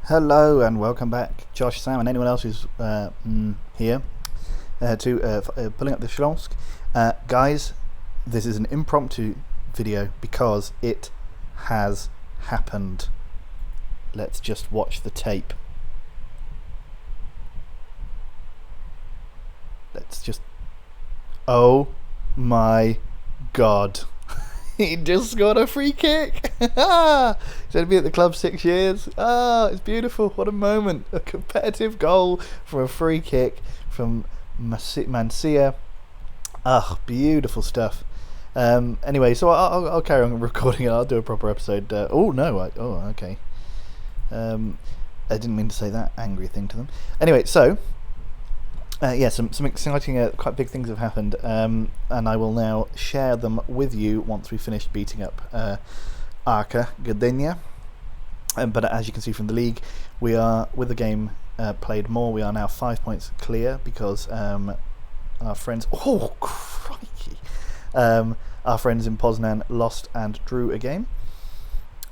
Hello and welcome back, Josh, Sam, and anyone else who's here to pulling up the Slask. Guys, this is an impromptu video because it has happened. Let's just watch the tape. Oh my god. He just scored a free kick. He's going to be at the club 6 years. It's beautiful. What a moment. A competitive goal for a free kick from Mancia. Beautiful stuff. Anyway, so I'll carry on recording it. I'll do a proper episode. Okay. I didn't mean to say that angry thing to them. Anyway, so some exciting, quite big things have happened, and I will now share them with you once we've finished beating up Arca Gdynia. But as you can see from the league, we are, with the game played more, we are now 5 points clear because our friends... Oh, crikey! Our friends in Poznan lost and drew a game.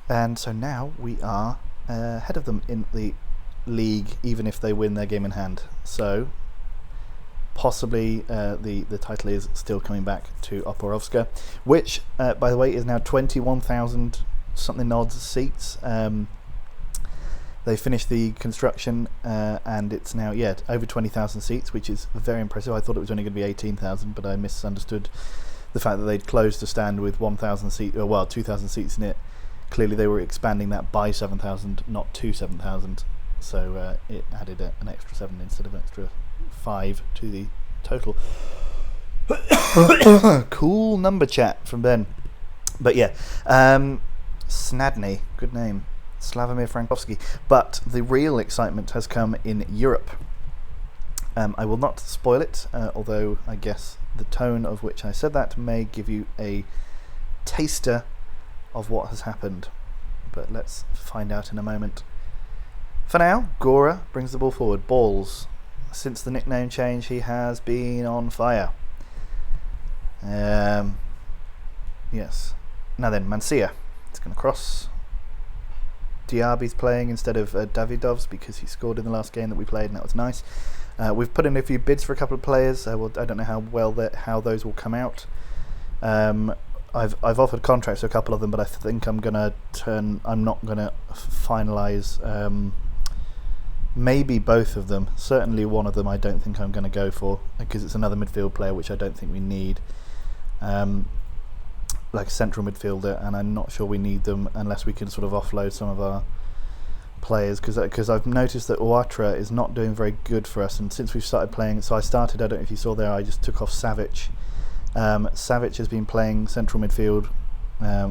And so now we are ahead of them in the league, even if they win their game in hand. So... possibly the title is still coming back to Oporovska, which by the way is now 21,000 something odd seats. They finished the construction and it's now over 20,000 seats, which is very impressive. I thought it was only going to be 18,000, but I misunderstood the fact that they'd closed the stand with 1,000 seats, 2,000 seats in it. Clearly they were expanding that by 7,000, not to 7,000, so it added an extra 7 instead of an extra 5 to the total. Cool number chat from Ben. But Snadny, good name, Slavomir Frankowski. But the real excitement has come in Europe. I will not spoil it, although I guess the tone of which I said that may give you a taster of what has happened. But let's find out in a moment. For now, Gora brings the ball forward. Balls. Since the nickname change, he has been on fire. Yes. Now then, Mancia. It's going to cross. Diaby's playing instead of Davidov's because he scored in the last game that we played, and that was nice. We've put in a few bids for a couple of players. I don't know how those will come out. I've offered contracts to a couple of them, but I think I'm not going to finalise. Maybe both of them. Certainly one of them I don't think I'm going to go for because it's another midfield player which I don't think we need, like a central midfielder, and I'm not sure we need them unless we can sort of offload some of our players, because I've noticed that Oatra is not doing very good for us, and since we've started playing, I don't know if you saw there, I just took off Savic. Savic has been playing central midfield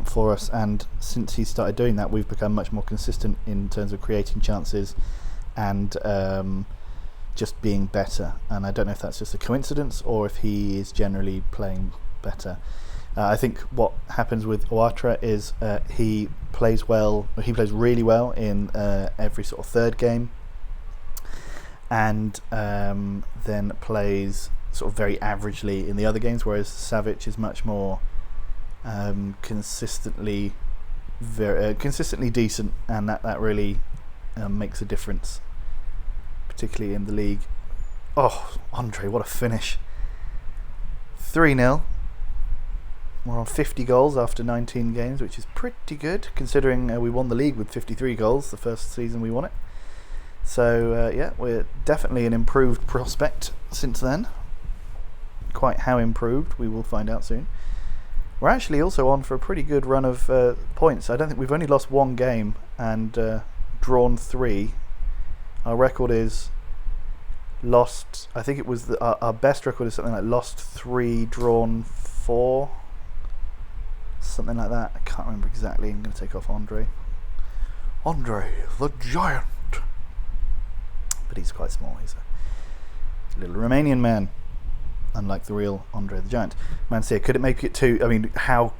for us, and since he started doing that we've become much more consistent in terms of creating chances and just being better, and I don't know if that's just a coincidence or if he is generally playing better. I think what happens with Oatra is he plays really well in every sort of third game, and then plays sort of very averagely in the other games, whereas Savic is much more consistently decent, and that really makes a difference, particularly in the league. Oh, Andre, what a finish. 3-0. We're on 50 goals after 19 games, which is pretty good considering we won the league with 53 goals the first season we won it. So we're definitely an improved prospect since then. Quite how improved we will find out soon. We're actually also on for a pretty good run of points. I don't think we've only lost one game and drawn 3. Our record is lost, I think it was our best record is something like lost 3, drawn 4, something like that. I can't remember exactly. I'm going to take off Andre the Giant, but he's quite small. He's a little Romanian man, unlike the real Andre the Giant. Mancia, could it make it 2? I mean, how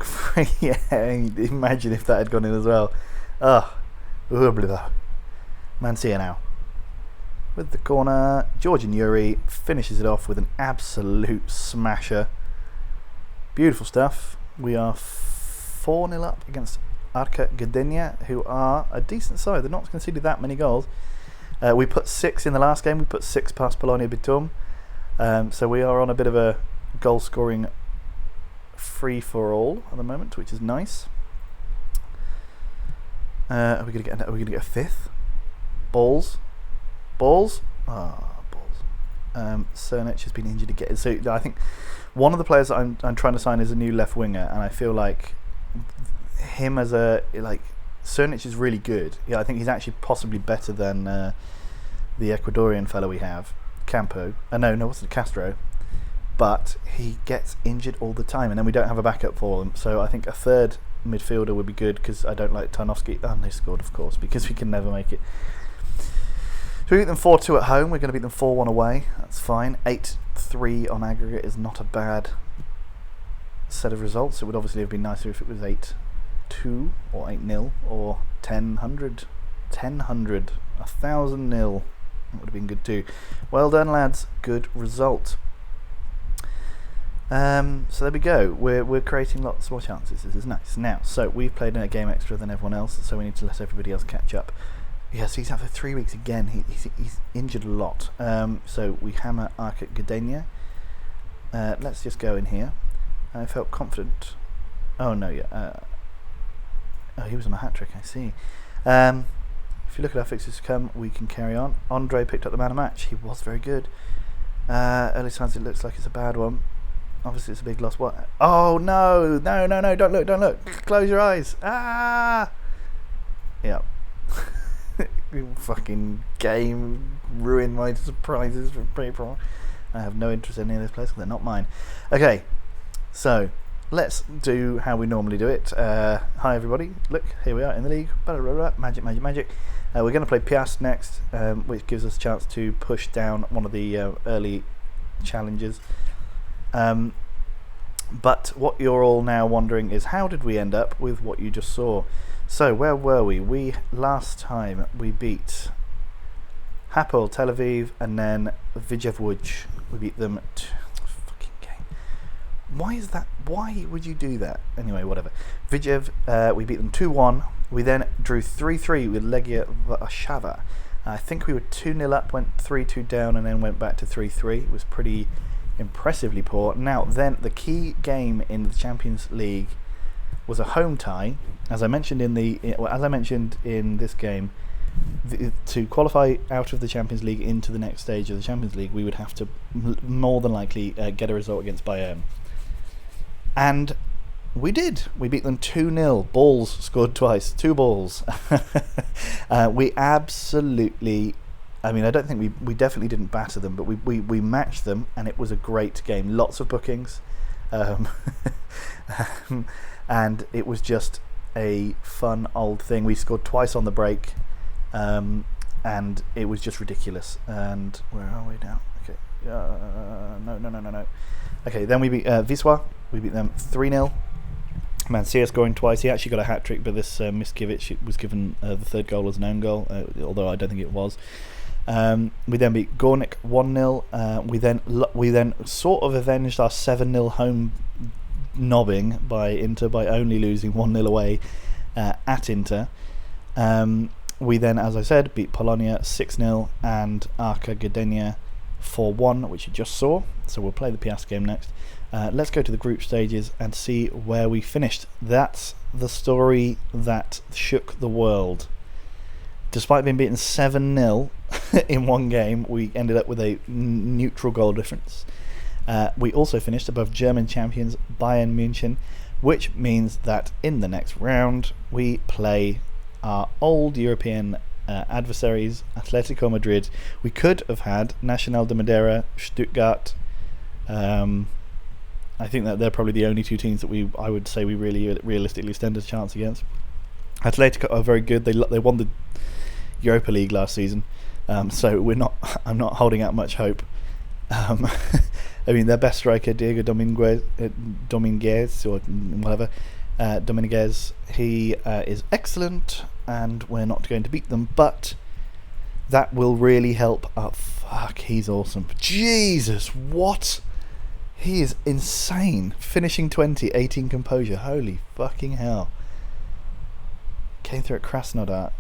imagine if that had gone in as well. Mancia now with the corner. Georgian Yuri finishes it off with an absolute smasher. Beautiful stuff. We are 4-0 up against Arka Gdynia, who are a decent side. They're not conceded that many goals. We put 6 in the last game. We put 6 past Polonia Bytom. So we are on a bit of a goal scoring free-for-all at the moment, which is nice. Are we gonna get a 5th? Balls. Balls. Cernic has been injured again. So I think one of the players that I'm trying to sign is a new left winger, and I feel like him as a Cernic is really good. Yeah, I think he's actually possibly better than the Ecuadorian fellow we have, Campo. What's it, Castro? But he gets injured all the time, and then we don't have a backup for him. So I think a third midfielder would be good, because I don't like Tarnowski. And they scored, of course, because we can never make it. So we beat them 4-2 at home. We're going to beat them 4-1 away. That's fine. 8-3 on aggregate is not a bad set of results. It would obviously have been nicer if it was 8-2 or 8-0 or 10-100. 10-100. 1,000-0. That would have been good too. Well done, lads. Good result. So there we go. We're creating lots more chances. This is nice. Now, so we've played in a game extra than everyone else, so we need to let everybody else catch up. Yes, he's out for 3 weeks again. He's injured a lot. So we hammer Arka Gdynia. Let's just go in here. I felt confident. Oh no, yeah. He was on a hat trick. I see. If you look at our fixtures to come, we can carry on. Andre picked up the man of match. He was very good. Early signs it looks like it's a bad one. Obviously, it's a big loss. What? Oh no! No! Don't look! Close your eyes! Ah! Yep. Fucking game ruined my surprises for people. I have no interest in any of this place because they're not mine. Okay, so let's do how we normally do it. Hi everybody, look, here we are in the league. Magic. We're going to play Piast next, which gives us a chance to push down one of the early challenges. But what you're all now wondering is, how did we end up with what you just saw? So where were we? Last time we beat Hapoel Tel Aviv and then Vidjev. We beat them. Fucking game. Why is that? Why would you do that? Anyway, whatever. Vidjev, we beat them 2-1. We then drew 3-3 with Legia Warszawa. I think we were 2-0 up, went 3-2 down, and then went back to 3-3. It was pretty impressively poor. Now then, the key game in the Champions League was a home tie. As I mentioned in this game, to qualify out of the Champions League into the next stage of the Champions League, we would have to more than likely get a result against Bayern, and we did. We beat them 2-0. Balls scored twice, 2 balls. We absolutely, I mean, I don't think we definitely didn't batter them, but we matched them, and it was a great game. Lots of bookings, and it was just a fun old thing. We scored twice on the break, and it was just ridiculous. And where are we now? Okay, no. Okay, then we beat Wisła. We beat them 3-0. Mancia scoring twice. He actually got a hat trick, but this Miskiewicz was given the third goal as an own goal, although I don't think it was. We then beat Gornik 1-0. We then sort of avenged our 7-0 home nobbing by Inter by only losing 1-0 away at Inter. We then, as I said, beat Polonia 6-0 and Arka Gdynia 4-1, which you just saw. So we'll play the Piast game next. Let's go to the group stages and see where we finished. That's the story that shook the world. Despite being beaten 7-0 in one game, we ended up with a neutral goal difference. We also finished above German champions Bayern München, which means that in the next round we play our old European adversaries, Atletico Madrid. We could have had Nacional de Madeira, Stuttgart. I think that they're probably the only two teams that I would say we really realistically stand a chance against. Atletico are very good. They won the Europa League last season, so I'm not holding out much hope. I mean, their best striker, Diego Dominguez or whatever, Dominguez, he is excellent, and we're not going to beat them, but that will really help. Oh, fuck, he's awesome. Jesus, what? He is insane. Finishing 20, 18 composure. Holy fucking hell. Came through at Krasnodar.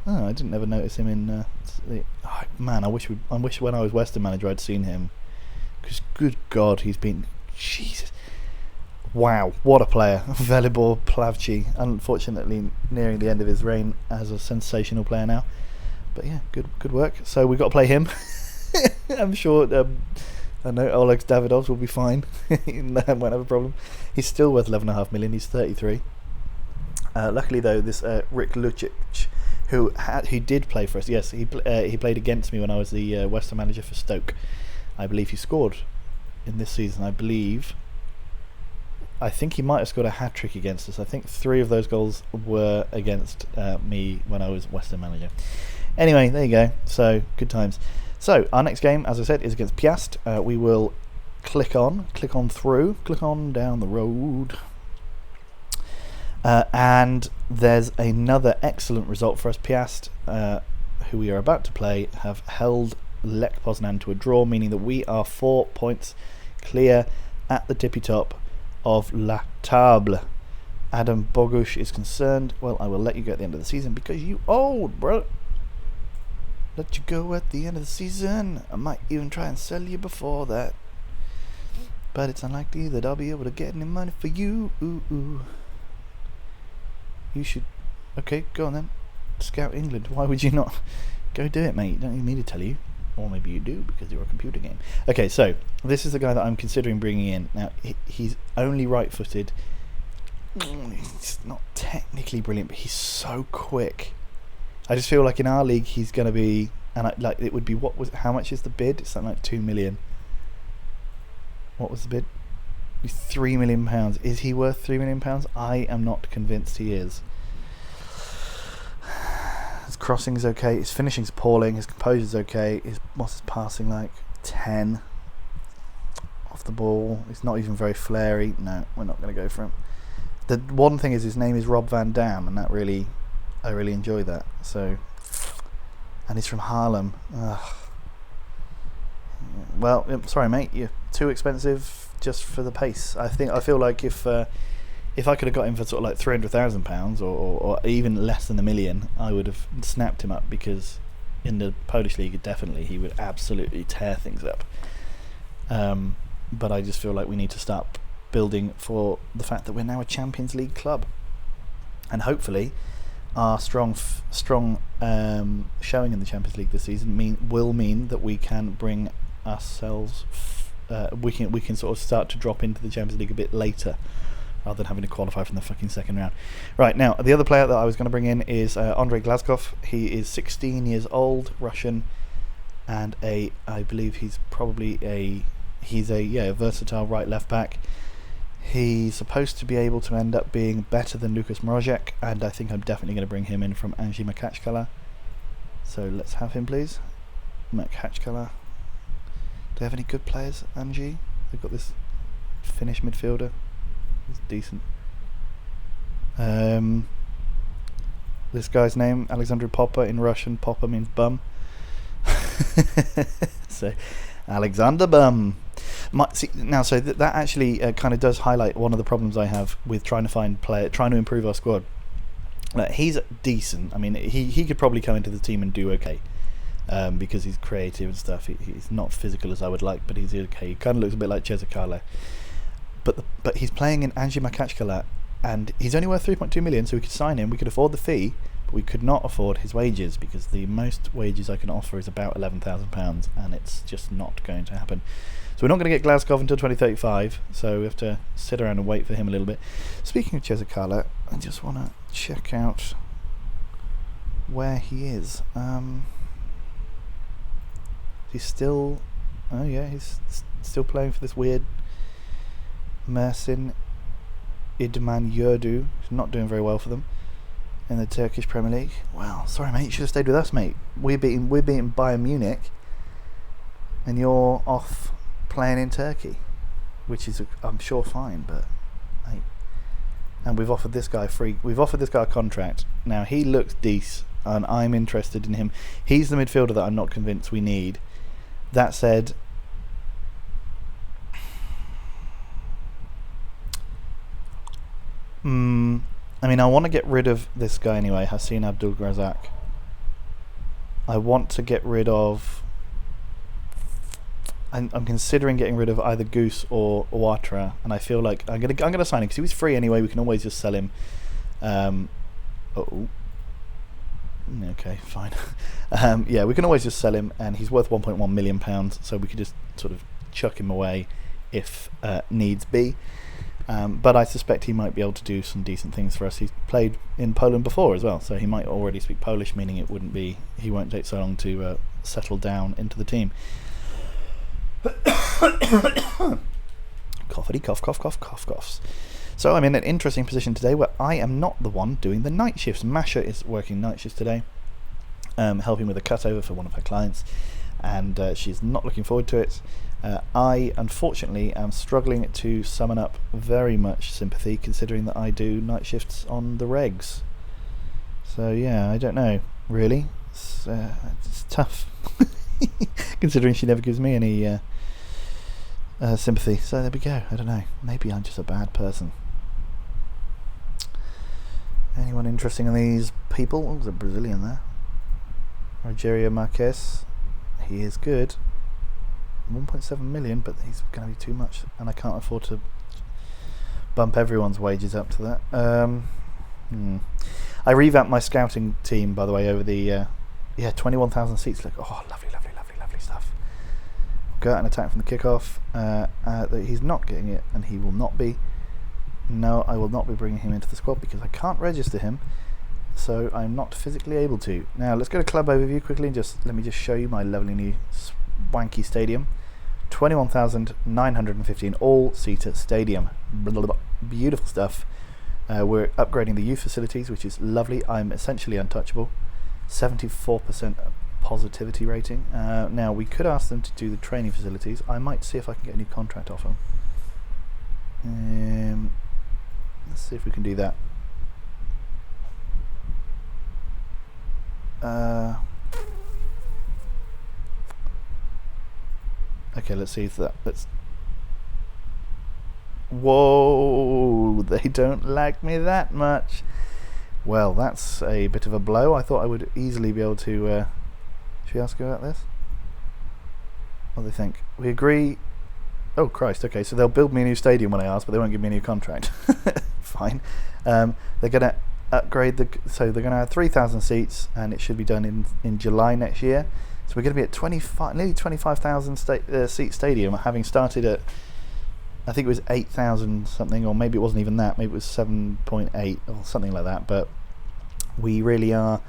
Oh, I didn't ever notice him in. Man, I wish when I was Western manager I'd seen him. Because good God, he's been. Jesus. Wow, what a player. Velibor Plavci. Unfortunately, nearing the end of his reign as a sensational player now. But yeah, good work. So we've got to play him. I'm sure. I know Oleg Davidovs will be fine. He won't have a problem. He's still worth 11.5 million. He's 33. Luckily, though, this Rick Lucic, who did play for us. Yes, he played against me when I was the Western manager for Stoke. I believe he scored in this season. I think he might have scored a hat-trick against us. I think 3 of those goals were against me when I was Western manager. Anyway, there you go. So, good times. So, our next game, as I said, is against Piast. We will click on down the road. And there's another excellent result for us. Piast, who we are about to play, have held Lech Poznan to a draw, meaning that we are 4 points clear at the tippy top of La Table. Adam Bogusz is concerned. Well, I will let you go at the end of the season because you old, bro. Let you go at the end of the season. I might even try and sell you before that, but it's unlikely that I'll be able to get any money for you. You should. Okay, go on then. Scout England. Why would you not go do it, mate? You don't need me to tell you. Or maybe you do because you're a computer game. Okay, so this is the guy that I'm considering bringing in. Now, he's only right-footed. He's not technically brilliant, but he's so quick. I just feel like in our league he's going to be, and it would be, how much is the bid? It's something like 2 million. What was the bid? £3 million. Is he worth £3 million? I am not convinced he is. His crossing's okay, his finishing's appalling, his composure's okay, what's his passing like? 10 off the ball. He's not even very flary. No, we're not going to go for him. The one thing is his name is Rob Van Dam, and I really enjoy that. So, and he's from Haarlem. Ugh. Well, sorry mate, you're too expensive just for the pace. I feel like if I could have got him for sort of like £300,000 or even less than $1 million, I would have snapped him up, because in the Polish league definitely he would absolutely tear things up. But I just feel like we need to start building for the fact that we're now a Champions League club, and hopefully our strong showing in the Champions League this season will mean that we can bring ourselves we can sort of start to drop into the Champions League a bit later, rather than having to qualify from the fucking second round. Right, now, the other player that I was going to bring in is Andrei Glazkov. He is 16 years old, Russian, and I believe he's probably a versatile right left back. He's supposed to be able to end up being better than Lukas Mrozek, and I think I'm definitely going to bring him in from Anzhi Makachkala. So let's have him, please. Makachkala. Do they have any good players, Anzhi? They've got this Finnish midfielder. He's decent. This guy's name, Alexander Popper, in Russian. Popper means bum. So, Alexander Bum. So that actually kind of does highlight one of the problems I have with trying to improve our squad. He's decent. I mean, he could probably come into the team and do okay, because he's creative and stuff. He's not physical as I would like, but he's okay. He kind of looks a bit like Cezakale. But he's playing in Anzhi Makachkala, and he's only worth 3.2 million, so we could sign him. We could afford the fee, but we could not afford his wages, because the most wages I can offer is about £11,000, and it's just not going to happen. So we're not going to get Glazkov until 2035, so we have to sit around and wait for him a little bit. Speaking of Cezakale, I just want to check out where he is. He's still... Oh yeah, he's still playing for this weird Mersin Idman Yurdu. He's not doing very well for them in the Turkish Premier League. Well, sorry mate, you should have stayed with us, mate. We're beating Bayern Munich, and you're off playing in Turkey, which is I'm sure fine, but hey. And we've offered this guy a contract. Now he looks decent, and I'm interested in him. He's the midfielder that I'm not convinced we need. That said, I mean, I want to get rid of this guy anyway, Hassan Abdul Razak. I want to get rid of... I'm considering getting rid of either Goose or Ouattara, and I feel like I'm gonna sign him because he was free anyway. We can always just sell him. Okay, fine. Yeah, we can always just sell him, and he's worth £1.1 million, so we could just sort of chuck him away if needs be. But I suspect he might be able to do some decent things for us. He's played in Poland before as well, so he might already speak Polish, meaning he won't take so long to settle down into the team. Coughity cough cough cough cough coughs. So I'm in an interesting position today where I am not the one doing the night shifts. Masha is working night shifts today, helping with a cutover for one of her clients, and she's not looking forward to it. I unfortunately am struggling to summon up very much sympathy, considering that I do night shifts on the regs. So yeah, I don't know really. It's tough. Considering she never gives me any sympathy. So there we go. I don't know. Maybe I'm just a bad person. Anyone interesting in these people? Oh, there's a Brazilian there. Rogerio Marquez. He is good. 1.7 million, but he's going to be too much, and I can't afford to bump everyone's wages up to that. I revamped my scouting team, by the way, over the 21,000 seats. Look, oh, lovely stuff. Go out and attack from the kickoff. He's not getting it, and he will not be. No, I will not be bringing him into the squad because I can't register him, so I'm not physically able to. Now let's go to club overview quickly and let me show you my lovely new swanky stadium. 21,915 all-seater stadium. Beautiful stuff. We're upgrading the youth facilities, which is lovely. I'm essentially untouchable. 74% positivity rating. Now we could ask them to do the training facilities. I might see if I can get a new contract off them. Let's see if we can do that. Okay, let's see if let's... Whoa, they don't like me that much. Well, that's a bit of a blow. I thought I would easily be able to... should we ask her about this? What do they think? We agree... Oh, Christ, okay, so they'll build me a new stadium when I ask, but they won't give me a new contract. Fine. They're going to upgrade so they're going to have 3,000 seats, and it should be done in July next year. So we're going to be at nearly 25,000 seat stadium, having started at, I think it was 8,000 something, or maybe it wasn't even that, maybe it was 7.8 or something like that. But we really are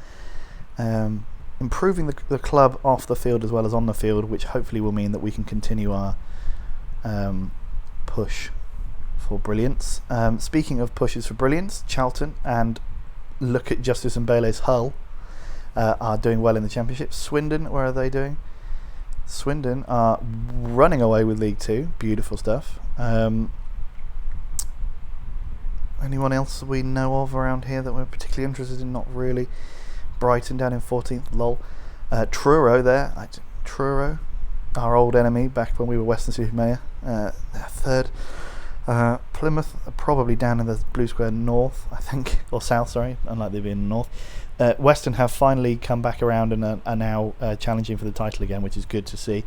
improving the club off the field as well as on the field, which hopefully will mean that we can continue our push for brilliance. Speaking of pushes for brilliance, Charlton and look at Justice and Mbele's Hull are doing well in the Championship. Swindon, where are they doing? Swindon are running away with League Two. Beautiful stuff. Anyone else we know of around here that we're particularly interested in? Not really. Brighton down in 14th. Lol. Truro there. Truro, our old enemy back when we were Western-super-Mare. They're third. Plymouth are probably down in the Blue Square North, I think, or South, sorry, unlike they've been in the North. Western have finally come back around and are now challenging for the title again, which is good to see.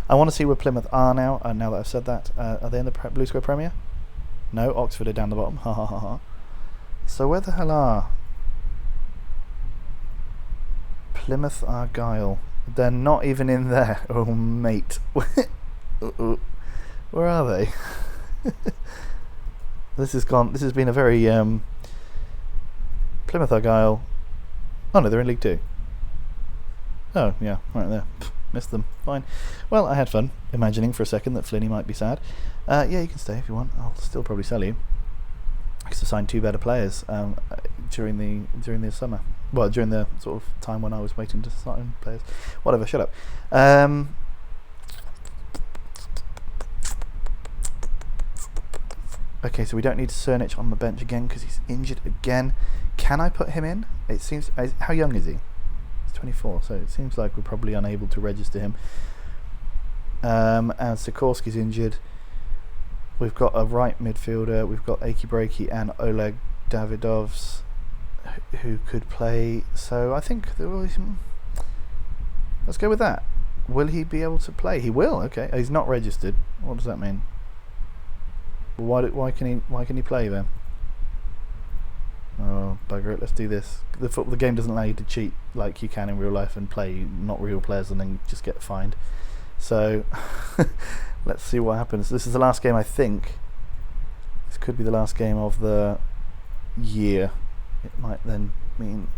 I want to see where Plymouth are now, now that I've said that. Are they in the Blue Square Premier? No, Oxford are down the bottom. Ha ha ha ha. So where the hell are Plymouth Argyle? They're not even in there. Oh, mate. Where are they? This has been a very Plymouth Argyle. Oh no, they're in League Two. Oh yeah, right there. Missed them. Fine. Well, I had fun imagining for a second that Flinny might be sad. Yeah, you can stay if you want. I'll still probably sell you because I signed 2 better players during the summer. Well, during the sort of time when I was waiting to sign players. Whatever. Shut up. Okay, so we don't need Cernich on the bench again because he's injured again. Can I put him in? It seems... How young is he? He's 24, so it seems like we're probably unable to register him. And Sikorsky's injured. We've got a right midfielder. We've got Aki Breaky and Oleg Davidovs who could play. So I think there was, let's go with that. Will he be able to play? He will. Okay, he's not registered. What does that mean? Why can he play then? Oh, bugger it, let's do this. The game doesn't allow you to cheat like you can in real life and play not real players and then just get fined. So let's see what happens. This is the last game, I think. This could be the last game of the year. It might then mean...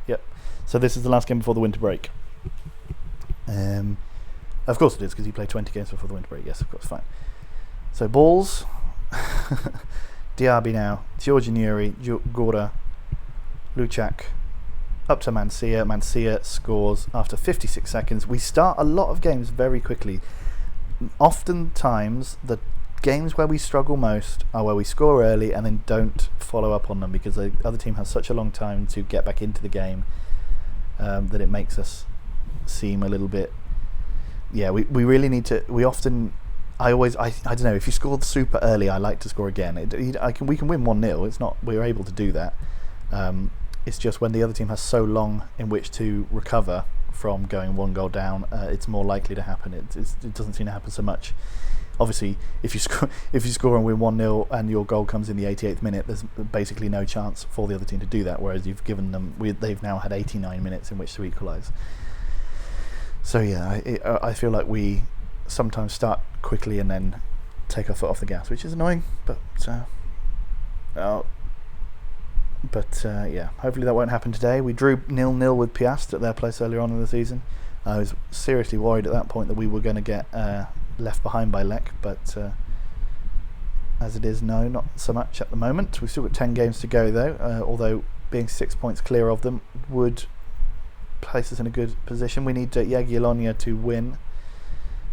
Yep. So this is the last game before the winter break. Of course it is, because you play 20 games before the winter break. Yes, of course, fine. So balls. Diaby now. Georgian Yuri, Gora, Luchak, up to Mancia. Mancia scores after 56 seconds. We start a lot of games very quickly. Oftentimes, the games where we struggle most are where we score early and then don't follow up on them because the other team has such a long time to get back into the game that it makes us seem a little bit... Yeah, we really need to... We often... I don't know, if you scored super early, I like to score again. We can win 1-0. It's not... We're able to do that. It's just when the other team has so long in which to recover from going 1 goal down, it's more likely to happen. It doesn't seem to happen so much. Obviously, if you score and win 1-0 and your goal comes in the 88th minute, there's basically no chance for the other team to do that. Whereas you've given them, they've now had 89 minutes in which to equalise. So yeah, I feel like we sometimes start quickly and then take our foot off the gas, which is annoying. But yeah, hopefully that won't happen today. We drew 0-0 with Piast at their place earlier on in the season. I was seriously worried at that point that we were going to get left behind by Lech, but as it is, no, not so much at the moment. We've still got 10 games to go though, although being 6 points clear of them would place us in a good position. We need Jagiellonia to win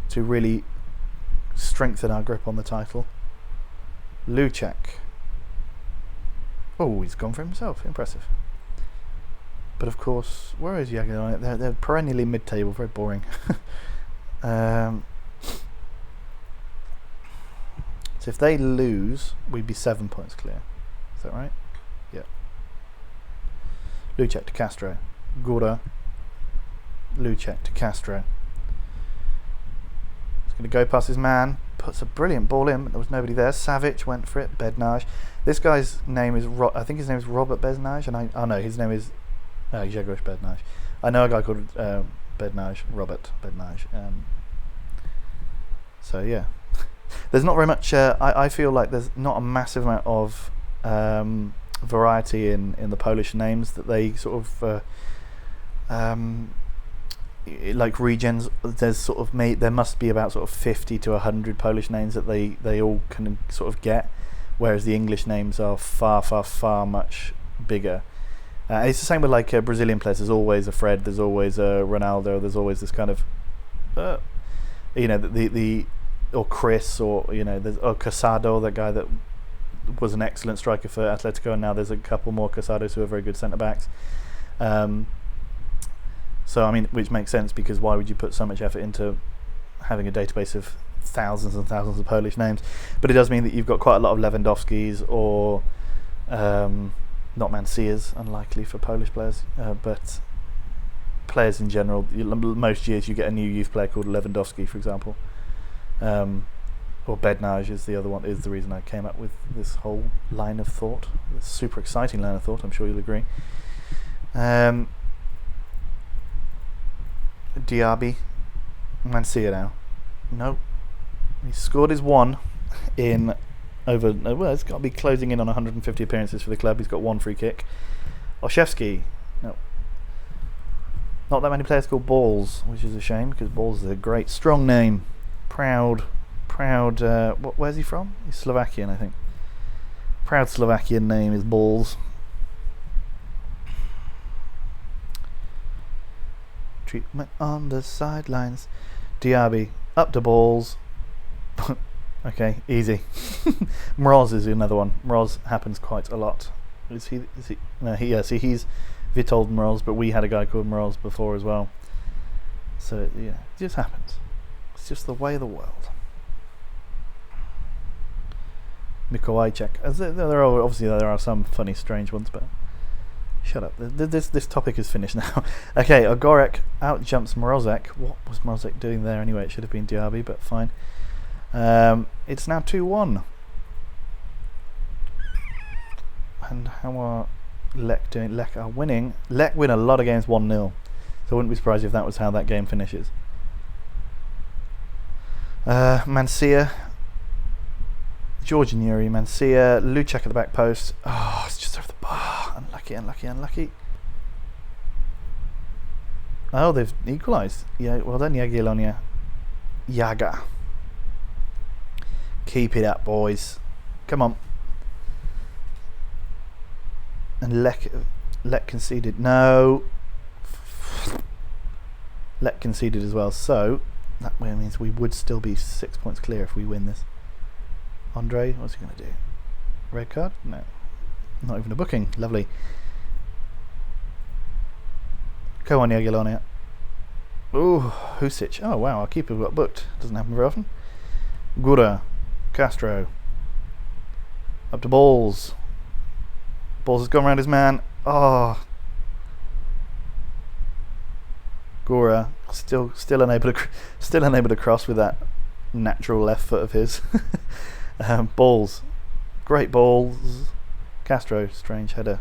to really strengthen our grip on the title. Luchak. Oh, he's gone for himself. Impressive. But of course, where is Jagiellonia? They're perennially mid-table. Very boring. So if they lose, we'd be 7 points clear. Is that right? Yeah. Luchak to Castro. Gora. Luchak to Castro. He's going to go past his man. Puts a brilliant ball in. There was nobody there. Savic went for it. Bednarz. This guy's name is... I think his name is Robert Bednarz. And oh no, his name is Grzegorz Bednarz. I know a guy called Bednarz. Robert Bednarz. So yeah. There's not very much... I feel like there's not a massive amount of variety in the Polish names that they sort of... like regions, there's sort of there must be about sort of 50 to 100 Polish names that they all can sort of get, whereas the English names are far much bigger. It's the same with like Brazilian players. There's always a Fred, there's always a Ronaldo, there's always this kind of the or Chris, or there's Casado, that guy that was an excellent striker for Atletico, and now there's a couple more Casados who are very good centre backs. So I mean, which makes sense, because why would you put so much effort into having a database of thousands and thousands of Polish names? But it does mean that you've got quite a lot of Lewandowskis or not Mancias, unlikely for Polish players, but players in general. Most years you get a new youth player called Lewandowski, for example, or Bednarz is the other one. Is the reason I came up with this whole line of thought. This super exciting line of thought. I'm sure you'll agree. Diaby, Mancia now. No, he scored his one in over. Well, it's got to be closing in on 150 appearances for the club. He's got one free kick. Olszewski, no. Not that many players called Balls, which is a shame, because Balls is a great, strong name. Proud. Where's he from? He's Slovakian, I think. Proud Slovakian name is Balls. Treatment on the sidelines. Diaby up to Balls. Okay, easy. Mroz is another one. Mroz happens quite a lot. Is he? No, he's Witold Mroz, but we had a guy called Mroz before as well. So yeah, it just happens. It's just the way of the world. Mikołajczyk. There are some funny, strange ones, but shut up. This topic is finished now. Okay, Ogorek out jumps Mrozek. What was Mrozek doing there anyway? It should have been Diaby, but fine. It's now 2-1. And how are Lech doing? Lech are winning. Lech win a lot of games 1-0. So I wouldn't be surprised if that was how that game finishes. Mancia, Georgian Yuri, Mancia, Luchek at the back post. Oh, it's just over the bar. Unlucky. Oh, they've equalised. Yeah, well done, Jagiellonia. Yaga. Keep it up, boys. Come on. And Lech conceded. No. Lech conceded as well. So that means we would still be 6 points clear if we win this. Andre, what's he going to do? Red card? No. Not even a booking. Lovely. Go on, Jagiellonia. Ooh, Husic. Oh, wow, our keeper got booked. Doesn't happen very often. Gura. Castro. Up to Balls. Balls has gone around his man. Oh. Gura still unable to cross with that natural left foot of his. Balls. Great balls. Castro, strange header.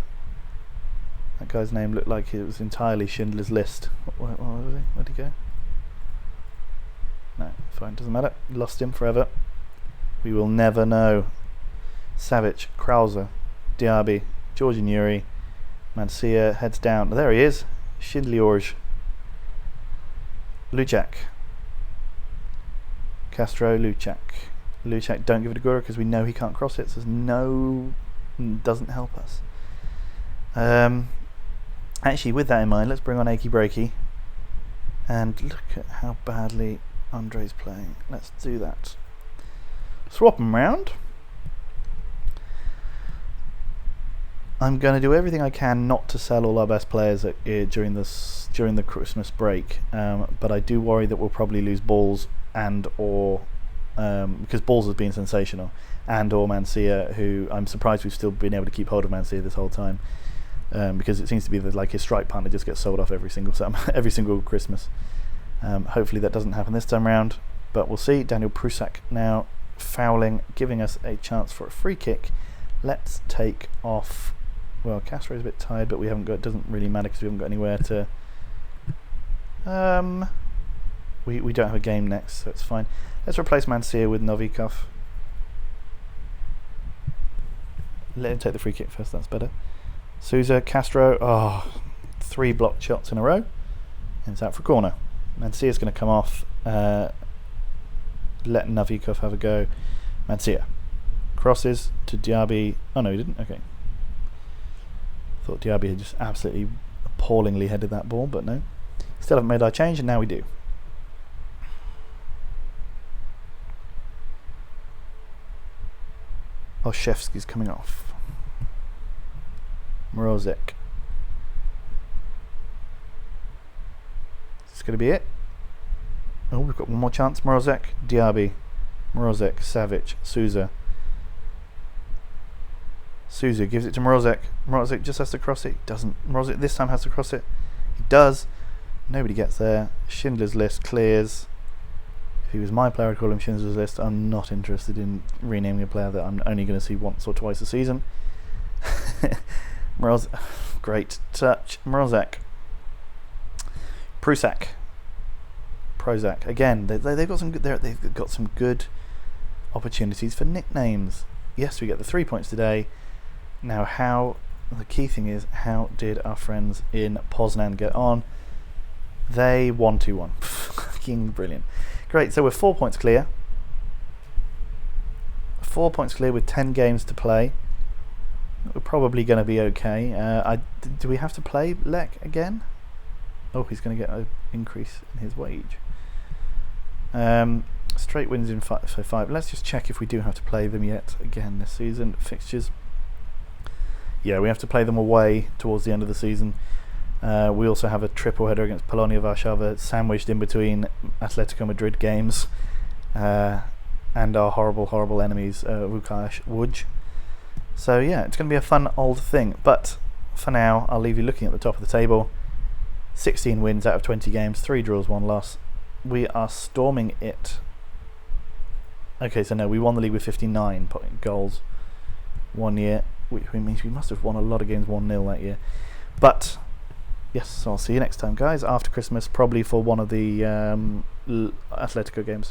That guy's name looked like it was entirely Schindler's List. What was he? Where'd he go? No, fine, doesn't matter. Lost him forever. We will never know. Savic, Krause, Diaby, Georgian Yuri, Mancia heads down. There he is. Schindliorj. Luchek. Castro, Luchek. Luchek, don't give it to Gura because we know he can't cross it, so doesn't help us. Actually, with that in mind, let's bring on Achy Breaky and look at how badly Andre's playing. Let's do that. Swap them round. I'm going to do everything I can not to sell all our best players during the Christmas break, but I do worry that we'll probably lose Balls because Balls has been sensational, or Mancia, who I'm surprised we've still been able to keep hold of Mancia this whole time, because it seems to be that like his strike partner just gets sold off every single Christmas. Hopefully that doesn't happen this time round, but we'll see. Daniel Prusak now fouling, giving us a chance for a free kick. Let's take off. Well, Castro's a bit tired, but it doesn't really matter because we haven't got anywhere to. We don't have a game next, so it's fine. Let's replace Mancia with Novikov. Let him take the free kick first, that's better. Souza, Castro, 3 blocked shots in a row. And it's out for a corner. Mancia's going to come off. Let Novikov have a go. Mancia. Crosses to Diaby. Oh no, he didn't? Okay. Thought Diaby had just absolutely appallingly headed that ball, but no. Still haven't made our change, and now we do. Olszewski's coming off. Mrozek. Is this going to be it? Oh, we've got one more chance. Mrozek, Diaby, Mrozek, Savic, Souza. Souza gives it to Mrozek. Mrozek just has to cross it. He doesn't. Mrozek this time has to cross it. He does. Nobody gets there. Schindler's List clears. If he was my player, I'd call him Schindler's List. I'm not interested in renaming a player that I'm only going to see once or twice a season. Mrozek. Great touch. Mrozek. Prusak. Prozac. Again, they've got some good. They've got some good opportunities for nicknames. Yes, we get the 3 points today. Now, the key thing is, how did our friends in Poznan get on? They won 2-1. Fucking brilliant. Great, so we're 4 points clear. 4 points clear with 10 games to play. We're probably going to be okay. Do we have to play Lech again? Oh, he's going to get an increase in his wage. Straight wins in 5. Let's just check if we do have to play them yet again this season. Fixtures. Yeah, we have to play them away towards the end of the season. We also have a triple header against Polonia Warszawa, sandwiched in between Atletico Madrid games. and our horrible, horrible enemies, Wukash, Wuj. So yeah, it's going to be a fun old thing. But for now, I'll leave you looking at the top of the table. 16 wins out of 20 games, 3 draws, 1 loss. We are storming it. Okay, so no, we won the league with 59 goals 1 year, which means we must have won a lot of games 1-0 that year. But yes, so I'll see you next time, guys, after Christmas, probably for one of the Atletico games.